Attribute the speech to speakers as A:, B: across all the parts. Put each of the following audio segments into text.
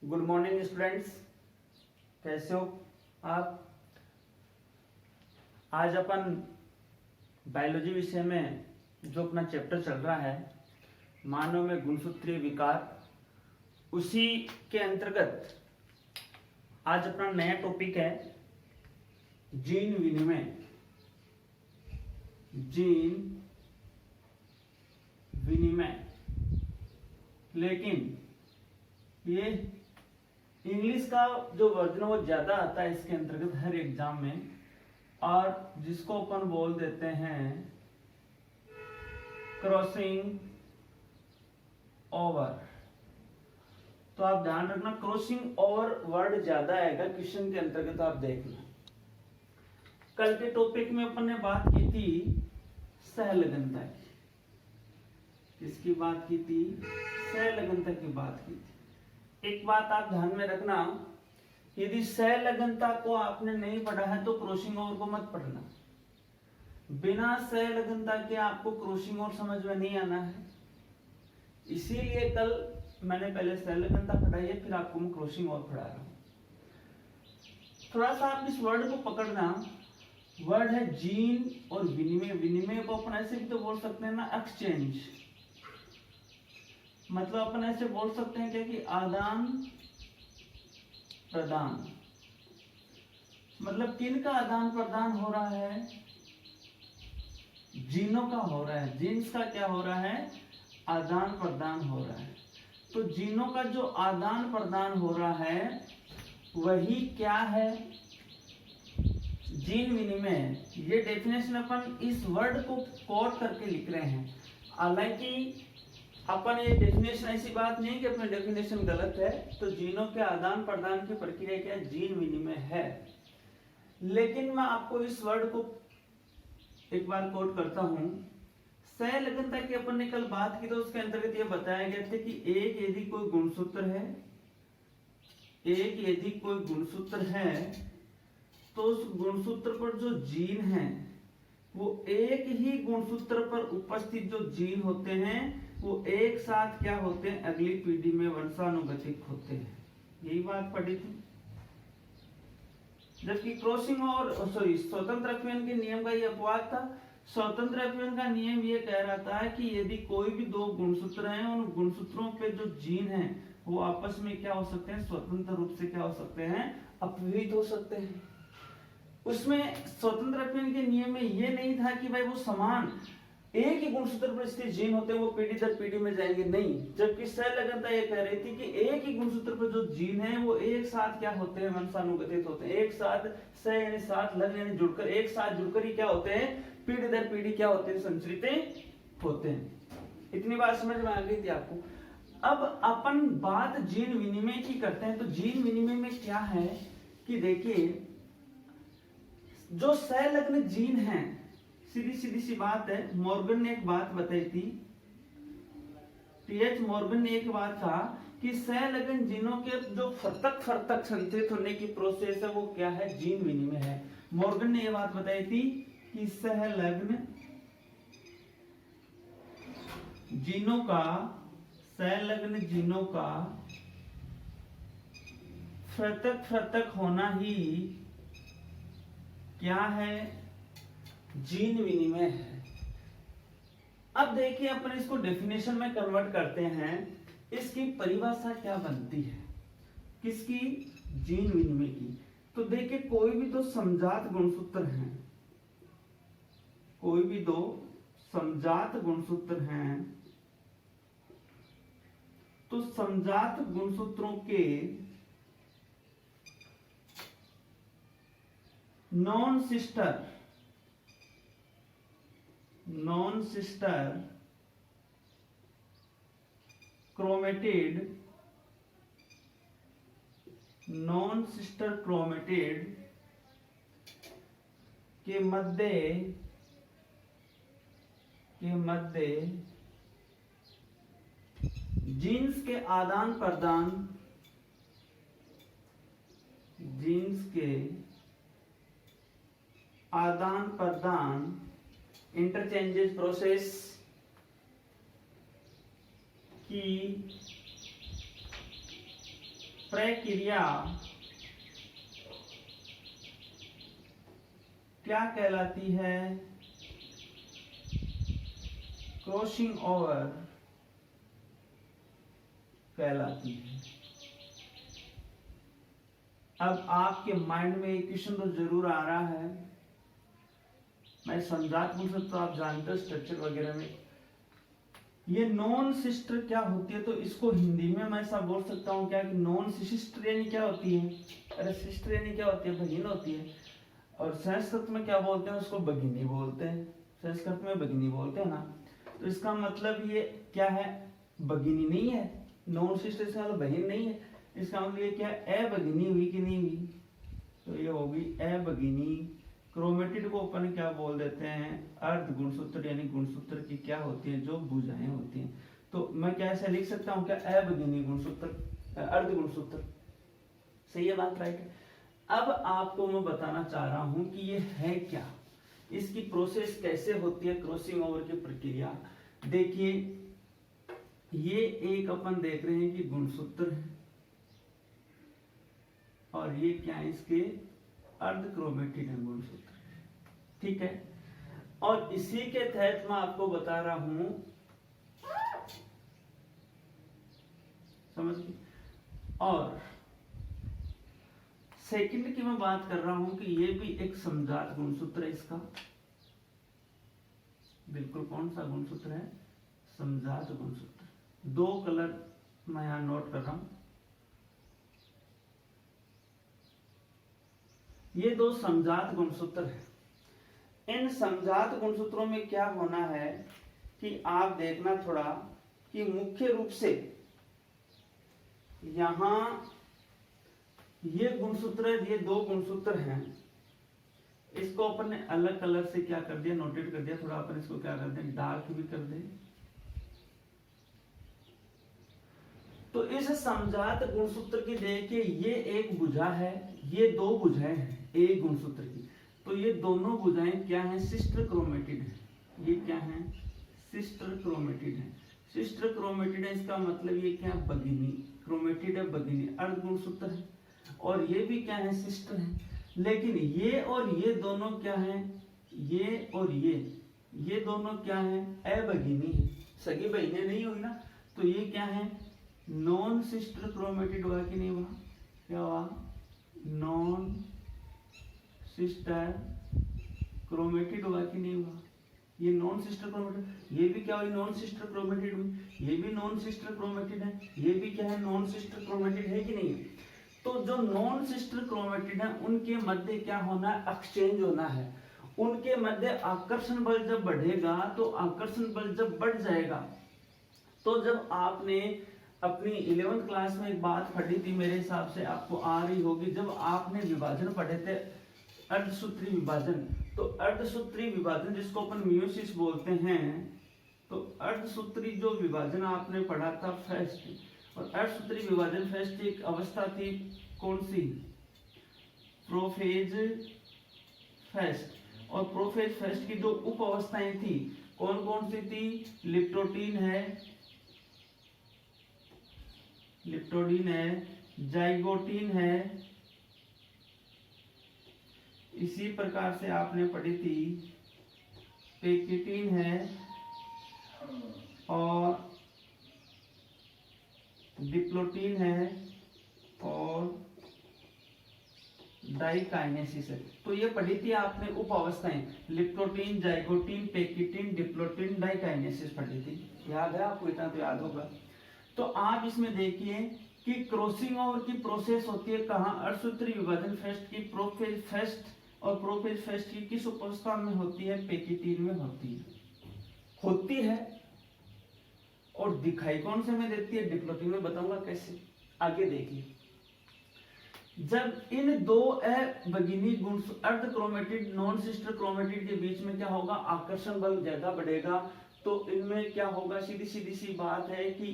A: Good morning students, कैसे हो आप। आज अपन बायोलॉजी विषय में जो अपना चैप्टर चल रहा है मानव में गुणसूत्रीय विकार, उसी के अंतर्गत आज अपना नया टॉपिक है जीन विनिमय। जीन विनिमय, लेकिन ये इंग्लिश का जो वर्जन वो ज्यादा आता है इसके अंतर्गत हर एग्जाम में, और जिसको अपन बोल देते हैं क्रॉसिंग ओवर। तो आप ध्यान रखना, क्रॉसिंग ओवर वर्ड ज्यादा आएगा क्वेश्चन के अंतर्गत। आप देखना, कल के टॉपिक में अपन ने बात की थी सहलगनता की। किसकी बात की थी? सहलगनता की बात की थी। एक बात आप ध्यान में रखना, यदि सहलगनता को आपने नहीं पढ़ा है तो क्रॉसिंग ओवर को मत पढ़ना। बिना सहलगनता के आपको क्रॉसिंग ओवर समझ में नहीं आना है। इसीलिए कल मैंने पहले सहलगनता पढ़ाई है, फिर आपको मैं क्रॉसिंग ओवर पढ़ा रहा हूं। थोड़ा सा आप इस वर्ड को पकड़ना। वर्ड है जीन और विनिमय। विनिमय को अपन ऐसे भी तो बोल सकते हैं ना, एक्सचेंज। मतलब अपन ऐसे बोल सकते हैं क्या कि आदान प्रदान। मतलब किन का आदान प्रदान हो रहा है? जीनों का हो रहा है। जीन्स का क्या हो रहा है? आदान प्रदान हो रहा है। तो जीनों का जो आदान प्रदान हो रहा है वही क्या है? जीन विनिमय। ये डेफिनेशन अपन इस वर्ड को कोट करके लिख रहे हैं। हालांकि अपन ये डेफिनेशन, ऐसी बात नहीं कि अपनी डेफिनेशन गलत है। तो जीनों के आदान प्रदान की प्रक्रिया क्या? जीन विनिमय है। लेकिन मैं आपको इस वर्ड को एक बार कोट करता हूं। सहलगनता की अपन ने कल बात की तो उसके अंतर्गत ये बताया गया था कि एक यदि कोई गुणसूत्र है, एक यदि कोई गुणसूत्र है तो उस गुणसूत्र पर जो जीन है वो एक ही गुणसूत्र पर उपस्थित जो जीन होते हैं वो एक साथ क्या होते हैं? अगली पीढ़ी में वंशानुगतिक होते हैं। यही बात पढ़ी थी। जबकि क्रॉसिंग और स्वतंत्र अपीयन के नियम का ये अपवाद था। स्वतंत्र अपीयन का नियम ये कह रहा था कि यदि कोई भी दो गुणसूत्र हैं, उन गुणसूत्रों पे जो जीन है वो आपस में क्या हो सकते हैं? स्वतंत्र रूप से क्या हो सकते हैं? अपव्ययित हो सकते हैं। उसमें स्वतंत्र अपीयन के नियम में ये नहीं था कि भाई वो समान एक ही गुणसूत्र पर स्थित जीन होते हैं वो पीढ़ी दर पीढ़ी में जाएंगे, नहीं। जबकि सहलगनता ये कह रही थी कि एक ही गुणसूत्र पर जो जीन है वो एक साथ क्या होते हैं? वंशानुगतित होते हैं। एक साथ सह यानी साथ, लग यानी जुड़कर, एक साथ जुड़कर ही क्या होते हैं? पीढ़ी दर पीढ़ी क्या होते हैं? संचरित होते हैं। इतनी बात समझ में आ गई थी आपको। अब अपन बात जीन विनिमय की करते हैं। तो जीन विनिमय में क्या है कि देखिए, जो सहलग्न जीन है, सीधी सीधी सी बात है। मॉर्गन ने एक बात बताई थी, टीएच मॉर्गन ने एक बात कहा कि सहलग्न जीनों के जो फर्तक फर्तक संचरित होने की प्रोसेस है वो क्या है? जीन विनिमय है। मॉर्गन ने यह बात बताई थी कि सहलग्न जीनों का फर्तक फर्तक होना ही क्या है? जीन विनिमय है। अब देखिए, अपन इसको डेफिनेशन में कन्वर्ट करते हैं। इसकी परिभाषा क्या बनती है? किसकी? जीन विनिमय की। तो देखिए, कोई भी दो समजात गुणसूत्र हैं, कोई भी दो समजात गुणसूत्र हैं, तो समजात गुणसूत्रों के नॉन सिस्टर क्रोमेटिड के मध्य जीन्स के आदान प्रदान इंटरचेंजेस प्रोसेस की प्रक्रिया क्या कहलाती है? क्रॉसिंग ओवर कहलाती है। अब आपके माइंड में एक क्वेश्चन तो जरूर आ रहा है, मैं समझात पूछ सकता हूं, आप जानते हो स्ट्रक्चर वगैरह में ये नॉन सिस्टर क्या होती है, तो इसको हिंदी में मैं ऐसा बोल सकता हूँ क्या कि नॉन सिस्टर यानी क्या होती है? अरे सिस्टर यानी क्या होती है? बहन होती है। और संस्कृत में क्या बोलते हैं? उसको भगिनी बोलते हैं, संस्कृत में भगिनी बोलते हैं ना। तो इसका मतलब ये क्या है? भगिनी नहीं है, नॉन सिस्टर से मतलब बहन नहीं है। इसका मतलब ये क्या है? अभगिनी हुई कि नहीं हुई? तो ये होगी अभगिनी। क्रोमेटिड को अपन क्या बोल देते हैं? अर्ध गुणसूत्र, यानी गुणसूत्र की क्या होती है? जो भुजाएं होती हैं। तो मैं क्या ऐसे लिख सकता हूँ क्या? अभगिनी गुणसूत्र, अर्ध गुणसूत्र। सही है बात? राइट है। अब आपको मैं बताना चाह रहा हूं कि ये है क्या, इसकी प्रोसेस कैसे होती है, क्रॉसिंग ओवर की प्रक्रिया। देखिए ये एक अपन देख रहे हैं कि गुणसूत्र है, और ये क्या है? इसके अर्ध क्रोमेटिड है गुणसूत्र, ठीक है। और इसी के तहत मैं आपको बता रहा हूं, समझ गए। और सेकंड की मैं बात कर रहा हूं कि ये भी एक समजात गुणसूत्र है इसका। बिल्कुल कौन सा गुणसूत्र है? समजात गुणसूत्र। दो कलर मैं यहां नोट कर रहा हूं, ये दो समजात गुणसूत्र है। इन समजात गुणसूत्रों में क्या होना है कि आप देखना थोड़ा कि मुख्य रूप से यहां ये गुणसूत्र, ये दो गुणसूत्र हैं, इसको अपन ने अलग कलर से क्या कर दिया? नोटेट कर दिया। थोड़ा अपन इसको क्या कर दें? डार्क भी कर दें। तो इस समजात गुणसूत्र की देखिए ये एक भुजा है, ये दो भुजाएं हैं एक गुणसूत्र की। तो ये दोनों भुजाएं क्या हैं? सिस्टर क्रोमेटिड है। ये क्या है? सिस्टर क्रोमेटिड है। सिस्टर क्रोमेटिड है, इसका मतलब ये क्या? भगिनी। क्रोमेटिड है, भगिनी, अर्ध गुणसूत्र है। और ये भी क्या है? सिस्टर है। लेकिन ये और ये दोनों क्या है? ये और ये दोनों क्या है? अभगिनी है, सगी बहनें नहीं हुई ना। तो ये क्या है? नॉन सिस्टर क्रोमेटिड हुआ कि नहीं हुआ? क्या हुआ? नॉन सिस्टर क्रोमेटिड हुआ कि नहीं हुआ? ये नॉन सिस्टर क्रोमेटिड। ये भी क्या हुई? नॉन सिस्टर क्रोमेटिड हुई। ये भी नॉन सिस्टर क्रोमेटिड है। ये भी क्या है? नॉन सिस्टर क्रोमेटिड है कि नहीं? तो जो नॉन सिस्टर क्रोमेटिड है उनके मध्य क्या होना है? एक्सचेंज होना है। उनके मध्य आकर्षण बल जब बढ़ेगा, तो आकर्षण बल जब बढ़ जाएगा, तो जब आपने अपनी 11th क्लास में एक बात पढ़ी थी, मेरे हिसाब से आपको आ रही होगी, जब आपने विभाजन पढ़े थे, अर्धसूत्री विभाजन। तो अर्धसूत्री विभाजन जिसको अपन मियोसिस बोलते हैं, तो अर्धसूत्री जो विभाजन आपने पढ़ा था फर्स्ट, और अर्धसूत्री विभाजन फर्स्ट एक अवस्था थी कौन सी? Prophase first. और प्रोफेज फर्स्ट की जो उप अवस्थाएं थी कौन कौन सी थी? लिप्टोटीन है, जाइगोटीन है, इसी प्रकार से आपने पढ़ी थी पेकिटीन है, और डिप्लोटीन है, और डाइकाइनेसिस है। तो ये पढ़ी थी आपने उप अवस्थाएं, लिप्टोटीन, जाइगोटीन, पेकिटीन, डिप्लोटीन, डाइकाइनेसिस पढ़ी थी। याद है आपको? इतना तो याद होगा। तो आप इसमें देखिए कि क्रॉसिंग ओवर की प्रोसेस होती है कहाँ? अर्धसूत्री विभाजन फर्स्ट की प्रोफेज फर्स्ट, और प्रोफेज फर्स्ट की किस अवस्था में होती है? पेकिटीन में होती है। और दिखाई कौन से में देती है? डिप्लोटीन में। बताऊंगा कैसे, आगे देखिए। जब इन दो अभगिनी गुण अर्ध क्रोमेटिड नॉन सिस्टर क्रोमेटिड के बीच में क्या होगा? आकर्षण बल ज्यादा बढ़ेगा। तो इनमें क्या होगा? सीधी सी बात है कि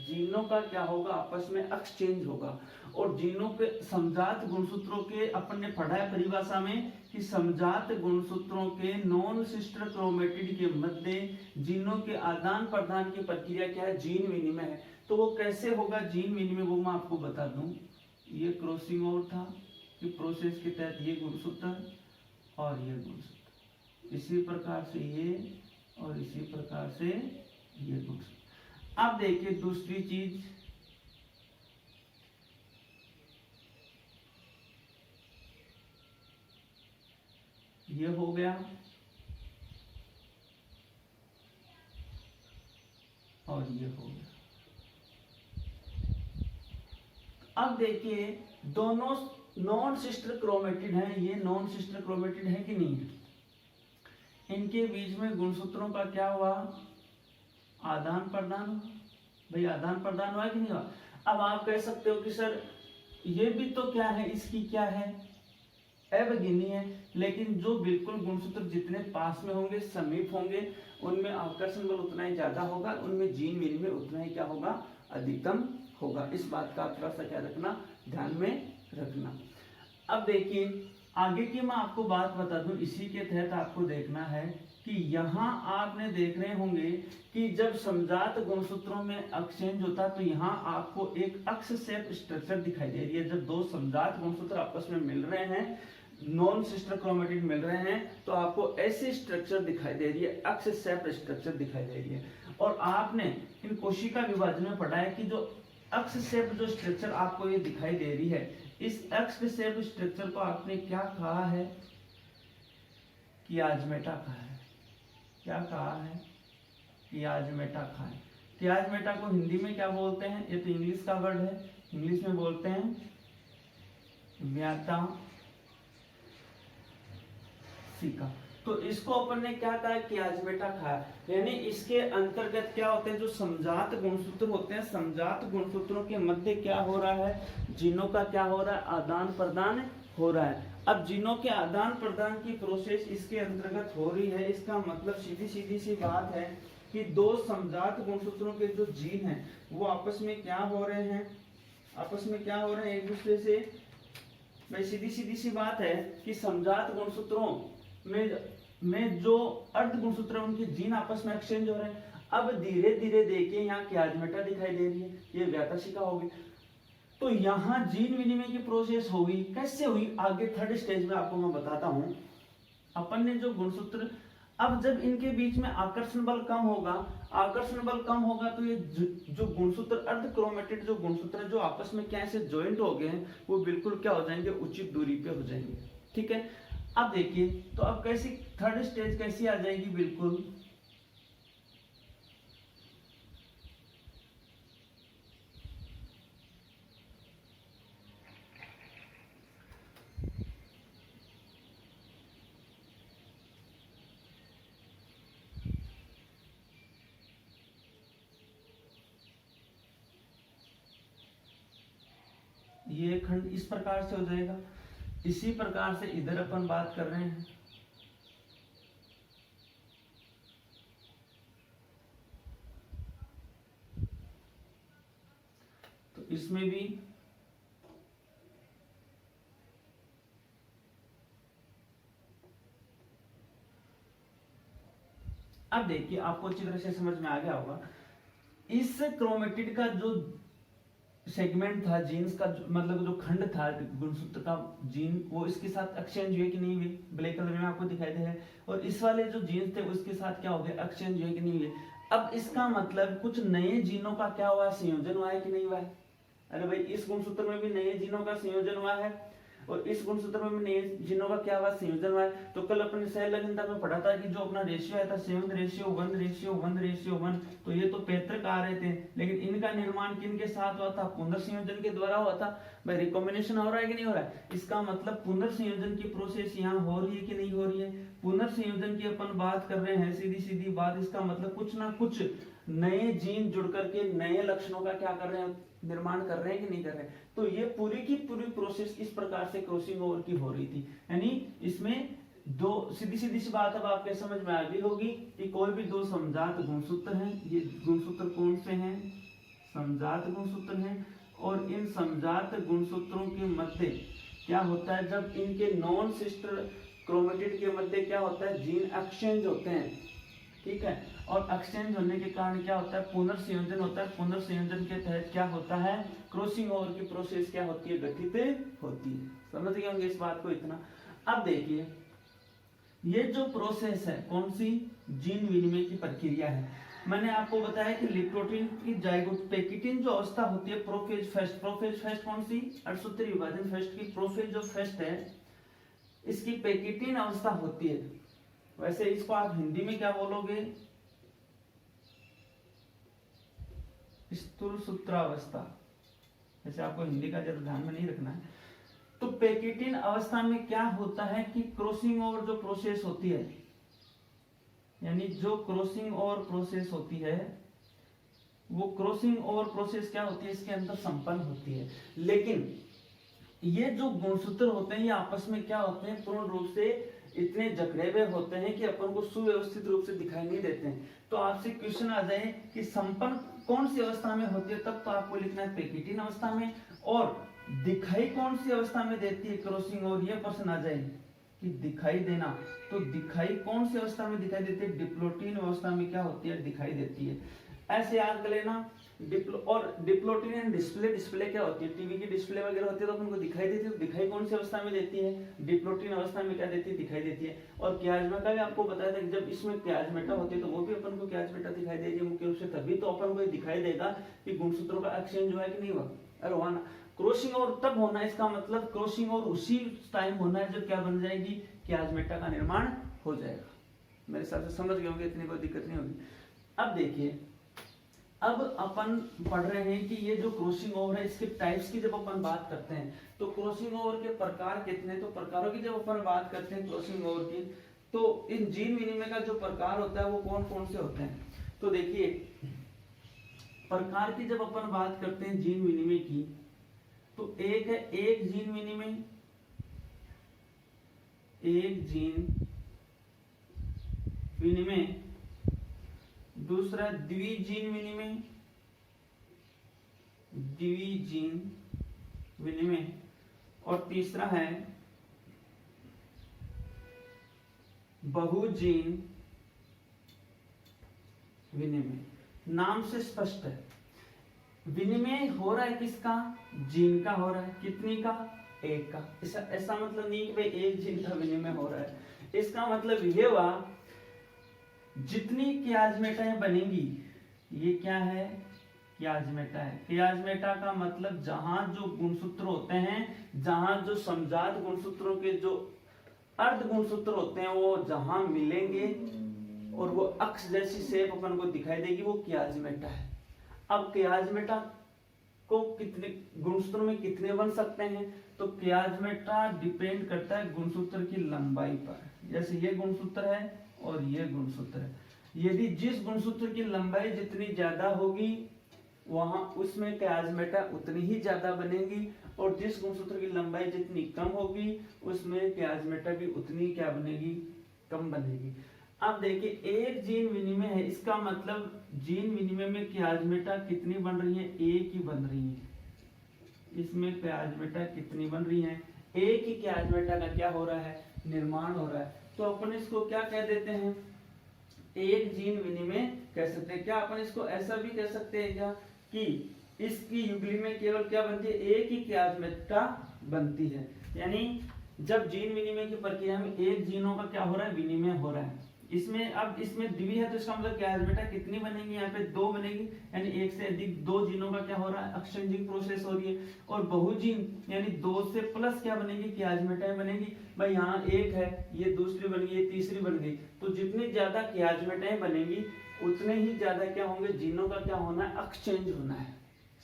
A: जीनों का क्या होगा? आपस में एक्सचेंज होगा। और जीनों के समजात गुणसूत्रों के अपन ने पढ़ा है परिभाषा में कि समजात गुणसूत्रों के नॉन सिस्टर क्रोमेटिड के मध्य जीनों के आदान प्रदान की प्रक्रिया क्या है? जीन विनिमय है। तो वो कैसे होगा जीन विनिमय? वो मैं आपको बता दूं। ये क्रॉसिंग ओवर था कि प्रोसेस के तहत ये गुणसूत्र और ये गुणसूत्र, इसी प्रकार से ये और इसी प्रकार से ये गुणसूत्र। अब देखिए दूसरी चीज, ये हो गया और ये हो गया। अब देखिए दोनों नॉन सिस्टर क्रोमेटिड हैं, ये नॉन सिस्टर क्रोमेटिड है कि नहीं है? इनके बीच में गुणसूत्रों का क्या हुआ? आदान प्रदान हुआ। भाई आदान प्रदान हुआ कि नहीं हुआ? अब आप कह सकते हो कि सर ये भी तो क्या है, इसकी क्या है, अवगिनी है, लेकिन जो बिल्कुल गुणसूत्र जितने पास में होंगे, समीप होंगे, उनमें आकर्षण बल उतना ही ज्यादा होगा, उनमें जीन विनिमय उतना ही क्या होगा? अधिकतम होगा। इस बात का थोड़ा सा क्या रखना, ध्यान में रखना। अब देखिए आगे की मैं आपको बात बता दूं, इसी के तहत आपको देखना है कि यहाँ आपने देख रहे होंगे कि जब समजात गुणसूत्रों में एक्सचेंज होता है तो यहाँ आपको एक अक्ष शेप स्ट्रक्चर दिखाई दे रही है। जब दो समजात गुणसूत्र आपस में मिल रहे हैं, नॉन सिस्टर क्रोमेटिड मिल रहे हैं, तो आपको ऐसी स्ट्रक्चर दिखाई दे रही है, अक्ष शेप स्ट्रक्चर दिखाई दे रही है। और आपने इन कोशिका विभाजन में पढ़ा है कि जो अक्ष शेप जो स्ट्रक्चर आपको ये दिखाई दे रही है, इस अक्ष शेप स्ट्रक्चर को आपने क्या कहा है? कियाजमेटा कहा है। क्या कहा है? कियाजमेटा कहा है। कियाजमेटा को हिंदी में क्या बोलते हैं? ये तो इंग्लिश का वर्ड है, इंग्लिश में बोलते हैं व्याता सिका। तो इसको अपन ने क्या कहा? कियाजमेटा खाया। यानी इसके अंतर्गत क्या होते हैं? जो समजात गुणसूत्र होते हैं, समजात गुणसूत्रों के मध्य क्या हो रहा है? जीनों का क्या हो रहा है? आदान प्रदान हो रहा है। अब जीनों के आदान प्रदान की प्रोसेस इसके अंतर्गत हो रही है। इसका मतलब सीधी सीधी सी बात है कि दो समजात गुणसूत्रों के जो जीन हैं वो आपस में क्या हो रहे हैं? आपस में क्या हो रहे हैं? एक दूसरे से। भाई सीधी सीधी सी बात है कि समजात गुणसूत्रों में जो अर्ध गुणसूत्र उनके जीन आपस में एक्सचेंज हो रहे हैं। अब धीरे धीरे देखिए यहाँ कियाजमेटा दिखाई दे रही है, ये व्याताशिका होगी। तो यहाँ जीन विनिमय की प्रोसेस होगी। कैसे हुई? आगे थर्ड स्टेज में आपको मैं बताता हूं। अपन ने जो गुणसूत्र, अब जब इनके बीच में आकर्षण बल कम होगा, आकर्षण बल कम होगा तो ये जो गुणसूत्र अर्ध क्रोमेटिड जो गुणसूत्र जो आपस में क्या से ज्वाइंट हो गए हैं, वो बिल्कुल क्या हो जाएंगे? उचित दूरी पे हो जाएंगे। ठीक है। अब देखिए तो अब कैसी थर्ड स्टेज कैसी आ जाएगी? बिल्कुल ये खंड इस प्रकार से हो जाएगा। इसी प्रकार से इधर अपन बात कर रहे हैं, तो इसमें भी अब देखिए आपको अच्छी तरह से समझ में आ गया होगा। इस क्रोमेटिड का जो सेगमेंट था, जीन्स का मतलब जो खंड था गुणसूत्र का जीन, वो इसके साथ एक्सचेंज हुए कि नहीं हुए? ब्लैक कलर में आपको दिखाई दे रहा है। और इस वाले जो जीन्स थे उसके साथ क्या हो गया? एक्सचेंज हुए कि नहीं हुए? अब इसका मतलब कुछ नए जीनों का क्या हुआ? संयोजन हुआ है कि नहीं हुआ है? अरे भाई इस गुणसूत्र में भी नए जीनों का संयोजन हुआ है और इस गुणसूत्र में भी नए जीनों का क्या हुआ? संयोजन हुआ है। तो कल अपने सहलग्नता में पढ़ा था कि जो अपना रेशियो आया था 7:1:1:1, तो ये तो पैतृक आ रहे थे, लेकिन इनका निर्माण किन के साथ हुआ था? पुनर्संयोजन के द्वारा हुआ था। भाई रिकॉम्बिनेशन हो रहा है कि नहीं हो रहा है? इसका मतलब पुनर्संयोजन की प्रोसेस यहाँ हो रही है कि नहीं हो रही है? पुनर्संयोजन की अपन बात कर रहे हैं, सीधी सीधी बात। इसका मतलब कुछ ना कुछ नए जीन जुड़ करके नए लक्षणों का क्या कर रहे हैं? निर्माण कर रहे हैं कि नहीं कर रहे हैं? तो ये पूरी की पूरी प्रोसेस इस प्रकार से क्रॉसिंग ओवर की हो रही थी। यानी इसमें दो सीधी सीधी सी बात अब आपके समझ में आ गई होगी कि कोई भी दो समजात गुणसूत्र हैं, ये गुणसूत्र कौन से हैं? समजात गुणसूत्र हैं। और इन समजात गुणसूत्रों के मध्य क्या होता है? जब इनके नॉन सिस्टर क्रोमेटिड के मध्य क्या होता है? जीन एक्सचेंज होते हैं। ठीक है। और एक्सचेंज होने के कारण क्या होता है, पुनर्संयोजन होता है। पुनर्संयोजन के तहत क्या होता है, क्रॉसिंग ओवर की प्रोसेस क्या होती है, गठित होती है। समझ गए होंगे इस बात को इतना। अब देखिए ये जो प्रोसेस है कौन सी, जीन विनिमय की प्रक्रिया है। मैंने आपको बताया कि लिप्टोप्रोटीन की जाइगोट पेकिटिन जो अवस्था होती है प्रोफेज फेस्ट, प्रोफेज फेस्ट कौन सी, अणुसूत्री विभाजन फेस्ट की प्रोफेज जो फेस्ट है इसकी पेकिटिन अवस्था होती है। वैसे इसको आप हिंदी में क्या बोलोगे, स्थूल सूत्रावस्था। वैसे आपको हिंदी का ज्यादा ध्यान में नहीं रखना है। तो पेकिटिन अवस्था में क्या होता है कि क्रॉसिंग ओवर जो प्रोसेस होती है, यानी जो क्रॉसिंग ओवर प्रोसेस होती है वो क्रॉसिंग ओवर प्रोसेस क्या होती है, इसके अंदर संपन्न होती है। लेकिन ये जो गुणसूत्र होते हैं ये आपस में क्या होते हैं, पूर्ण रूप से इतने जकड़े हुए होते हैं कि अपन को सुव्यवस्थित रूप से दिखाई नहीं देते हैं। तो आपसे क्वेश्चन आ जाए कि संपन्न कौन सी अवस्था में होती है, तब तो आपको लिखना है पेकिटिन अवस्था में। और दिखाई कौन सी अवस्था में देती है क्रॉसिंग ओवर, ये प्रश्न आ जाए कि दिखाई देना, तो दिखाई कौन सी अवस्था में दिखाई देती है, डिप्लोटिन अवस्था में क्या होती है, दिखाई देती है। ऐसे याद कर लेना। और डिप्लोटिन एंड डिस्प्ले, डिस्प्ले क्या होती है, टीवी की डिस्प्ले वगैरह होती है तो उनको दिखाई देती है। तो दिखाई कौन सी अवस्था में देती है, डिप्लोटिन अवस्था में क्या देती है, दिखाई देती है। और क्याजमेटा भी आपको बताया था कि जब इसमें क्याजमेटा होती है तो वो भी अपन को क्याजमेटा दिखाई देगी मुख्य रूप से, तभी तो अपन को ये दिखाई देगा कि गुणसूत्रों का एक्सचेंज हुआ है कि नहीं हुआ। अरे हुआ ना। क्रॉसिंग ओवर तब होना है, इसका मतलब क्रॉसिंग ओवर उसी टाइम होना है जब क्या बन जाएगी, क्याजमेटा का निर्माण हो जाएगा। मेरे हिसाब से समझ गए होंगे, इतनी कोई दिक्कत नहीं होगी। अब देखिए, अब अपन पढ़ रहे हैं कि ये जो क्रॉसिंग ओवर है इसके टाइप्स की जब अपन बात करते हैं तो क्रॉसिंग ओवर के प्रकार कितने, तो प्रकारों की जब अपन बात करते हैं क्रॉसिंग ओवर की, तो इन जीन विनिमय का जो प्रकार होता है वो कौन कौन से होते हैं। तो देखिए प्रकार की जब अपन बात करते हैं जीन विनिमय की, तो एक है एक जीन विनिमय, एक जीन विनिमय, दूसरा द्विजीन विनिमय, द्विजीन विनिमय, और तीसरा है बहुजीन विनिमय। नाम से स्पष्ट है विनिमय हो रहा है किसका, जीन का हो रहा है, कितनी का, एक का। ऐसा मतलब नहीं कि भाई एक जीन का विनिमय हो रहा है, इसका मतलब ये हुआ जितनी क्याजमेटाएं बनेंगी, ये क्या है, क्याजमेटा है। क्याजमेटा का मतलब जहां जो गुणसूत्र होते हैं, जहां जो समजात गुणसूत्रों के जो अर्ध गुणसूत्र होते हैं वो जहां मिलेंगे और वो अक्ष जैसी शेप अपन को दिखाई देगी, वो क्याजमेटा है। अब क्याजमेटा को कितने गुणसूत्रों में कितने बन सकते हैं, तो क्याजमेटा डिपेंड करता है गुणसूत्र की लंबाई पर। जैसे ये गुणसूत्र है और ये गुणसूत्र है, यदि जिस गुणसूत्र की लंबाई जितनी ज्यादा होगी वहां उसमें क्याजमेटा उतनी ही ज्यादा बनेगी, और जिस गुणसूत्र की लंबाई जितनी कम होगी उसमें क्याजमेटा भी उतनी क्या बनेगी, कम बनेगी। अब देखिए एक जीन विनिमय है, इसका मतलब जीन विनिमय में क्याजमेटा कितनी बन रही है, एक ही बन रही है। इसमें क्याजमेटा कितनी बन रही है, एक ही क्याजमेटा का क्या हो रहा है, निर्माण हो रहा है। तो अपन इसको क्या कह देते हैं, एक जीन विनिमय कह सकते हैं। क्या अपन इसको ऐसा भी कह सकते हैं क्या कि इसकी युगली में केवल क्या बनती है, एक ही क्याजमेटा बनती है। यानी जब जीन विनिमय की प्रक्रिया में एक जीनों का क्या हो रहा है, विनिमय हो रहा है। इसमें अब इसमें द्वि है तो इसका मतलब क्याजमेटा कितनी बनेगी, यहाँ पे दो बनेगी, यानी एक से अधिक दो जीनों का क्या हो रहा है, एक्सचेंजिंग प्रोसेस हो रही है। और बहुजीन यानी दो से प्लस क्या बनेगी, क्याजमेटाएं बनेगी। भाई यहाँ एक है, ये दूसरी बन गई, ये तीसरी बन गई, तो जितनी ज्यादा क्याजमेटाएं बनेगी उतने ही ज्यादा क्या होंगे, जीनों का क्या होना है, एक्सचेंज होना है।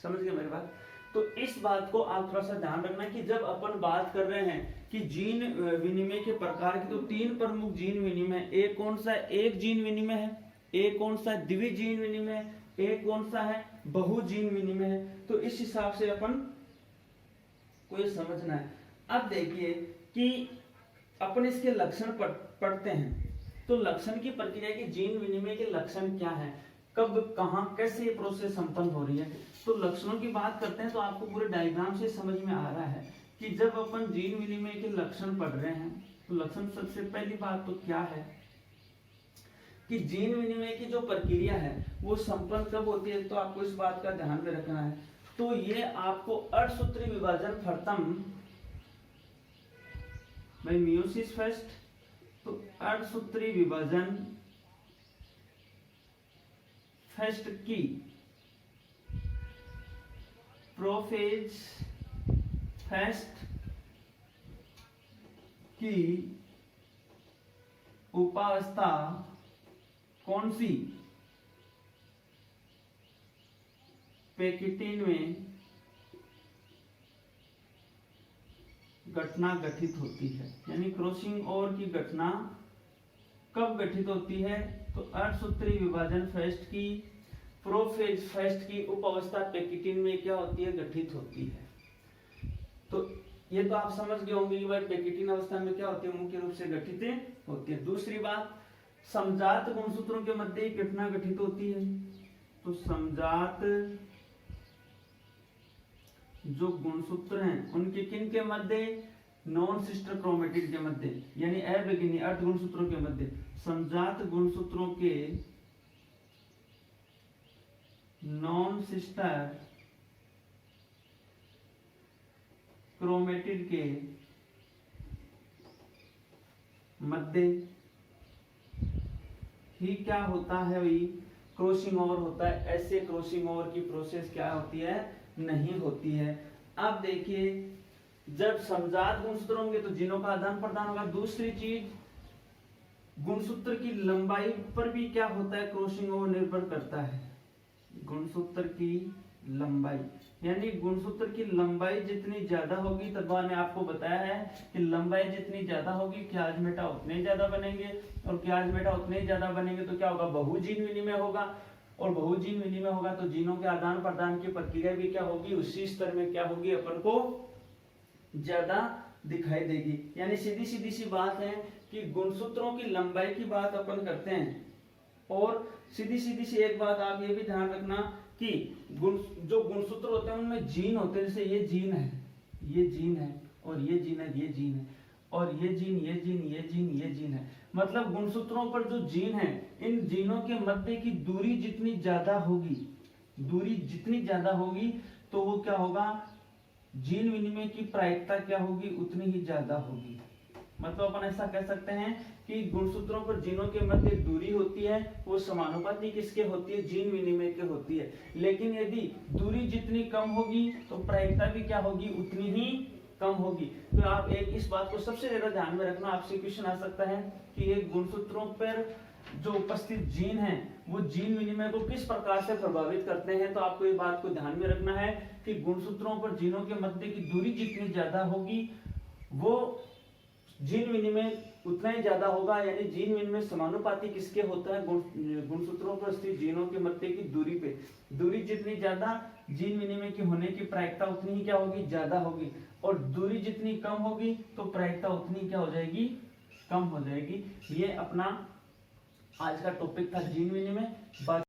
A: समझ गए मेरी बात। तो इस बात को आप थोड़ा सा ध्यान रखना कि जब अपन बात कर रहे हैं कि जीन विनिमय के प्रकार की, तो तीन प्रमुख जीन विनिमय, एक कौन सा है, एक जीन विनिमय है, एक कौन सा है, द्विजीन विनिमय है, एक कौन सा है, बहुजीन विनिमय है। तो इस हिसाब से अपन को ये समझना है। अब देखिए कि अपन इसके लक्षण पढ़ते हैं। तो लक्षण की प्रक्रिया की जीन विनिमय के लक्षण क्या है, कब कहां कैसे ये प्रोसेस संपन्न हो रही है। तो लक्षणों की बात करते हैं तो आपको पूरे डायग्राम से समझ में आ रहा है कि जब अपन जीन विनिमय के लक्षण पढ़ रहे हैं तो लक्षण सबसे पहली बात तो क्या है, कि जीन विनिमय की जो प्रक्रिया है वो संपन्न कब होती है, तो आपको इस बात का ध्यान में रखना है। तो ये आपको अर्धसूत्री विभाजन प्रथम भाई मियोसिस फर्स्ट, तो अर्धसूत्री विभाजन फर्स्ट की प्रोफेज फर्स्ट की उपावस्था कौन सी, पेकिटिन में घटना घटित होती है। यानी क्रॉसिंग ओवर की घटना कब घटित होती है, तो अर्धसूत्री विभाजन फर्स्ट की प्रोफेज फर्स्ट की उपावस्था पेकिटिन में क्या होती है, घटित होती है। तो ये तो आप समझ गए होंगे कि भाई पेकिटिन अवस्था में क्या होती है, मुख्य रूप से घटित होती है। दूसरी बात, समजात गुणसूत्रों के मध्य एक घटना घटित होती है। तो समजात जो गुणसूत्र हैं उनके किन के मध्य, नॉन सिस्टर क्रोमेटिड के मध्य, यानी अविगिनी अर्ध गुणसूत्रों के मध्य, समजात गुणसूत्रों के नॉन सिस्टर क्रोमेटिड के मध्य ही क्या होता है भाई, क्रॉसिंग ओवर होता है। ऐसे क्रॉसिंग ओवर की प्रोसेस क्या होती है, नहीं होती है। अब देखिए, जब समजात गुणसूत्र होंगे तो जीनों का आदान प्रदान होगा। दूसरी चीज, गुणसूत्र की लंबाई पर भी क्या होता है, क्रॉसिंग ओवर निर्भर करता है। गुणसूत्र की लंबाई, यानी गुणसूत्र की लंबाई जितनी ज्यादा होगी, तब ने आपको बताया है कि लंबाई जितनी ज्यादा होगी क्याज मेटा उतने ज्यादा बनेंगे, और क्याज मेटा उतने ज्यादा बनेंगे तो क्या होगा, बहुजीन विनिमय होगा, और बहुजीन विनिमय होगा तो जीनों के आदान प्रदान की प्रक्रिया भी क्या होगी, उसी स्तर में क्या होगी, अपन को ज्यादा दिखाई देगी। यानी सीधी सीधी सी बात है कि गुणसूत्रों की लंबाई की बात अपन करते हैं, और सीधी सीधी सी एक बात आप ये भी ध्यान रखना कि जो गुणसूत्र होते हैं उनमें जीन होते हैं। जैसे ये जीन है, ये जीन है, और ये जीन है, ये जीन है, और ये जीन, ये जीन, ये जीन, ये जीन है। मतलब गुणसूत्रों पर जो जीन है, इन जीनों के मध्य की दूरी जितनी ज्यादा होगी, दूरी जितनी ज्यादा होगी, तो वो क्या होगा, जीन विनिमय की प्रायिकता क्या होगी, उतनी ही ज्यादा होगी। मतलब अपन ऐसा कह सकते हैं कि गुणसूत्रों पर जीनों के मध्य दूरी होती है, वो समानुपाती किसके होती है, जीन विनिमय के होती है। लेकिन यदि दूरी जितनी कम होगी तो प्रायिकता भी क्या होगी, उतनी ही कम होगी। तो आप एक इस बात को सबसे ज्यादा ध्यान में रखना। आपसे क्वेश्चन आ सकता है कि एक गुणसूत्रों पर जो उपस्थित जीन है वो जीन विनिमय को किस प्रकार से प्रभावित करते हैं। तो आपको ये बात को ध्यान में रखना है कि गुणसूत्रों पर जीनों के मध्य की दूरी जितनी ज्यादा होगी, वो जीन विनिमय उतना ही ज्यादा होगा। यानी जीन विनिमय समानुपाती किसके होता है, गुणसूत्रों पर स्थित जीनों के मध्य की दूरी पे। दूरी जितनी ज्यादा, जीन विनिमय की होने की प्रायिकता उतनी ही क्या होगी, ज्यादा होगी, और दूरी जितनी कम होगी तो प्रायिकता उतनी क्या हो जाएगी, कम हो जाएगी। ये अपना आज का टॉपिक था जीन विनिमय।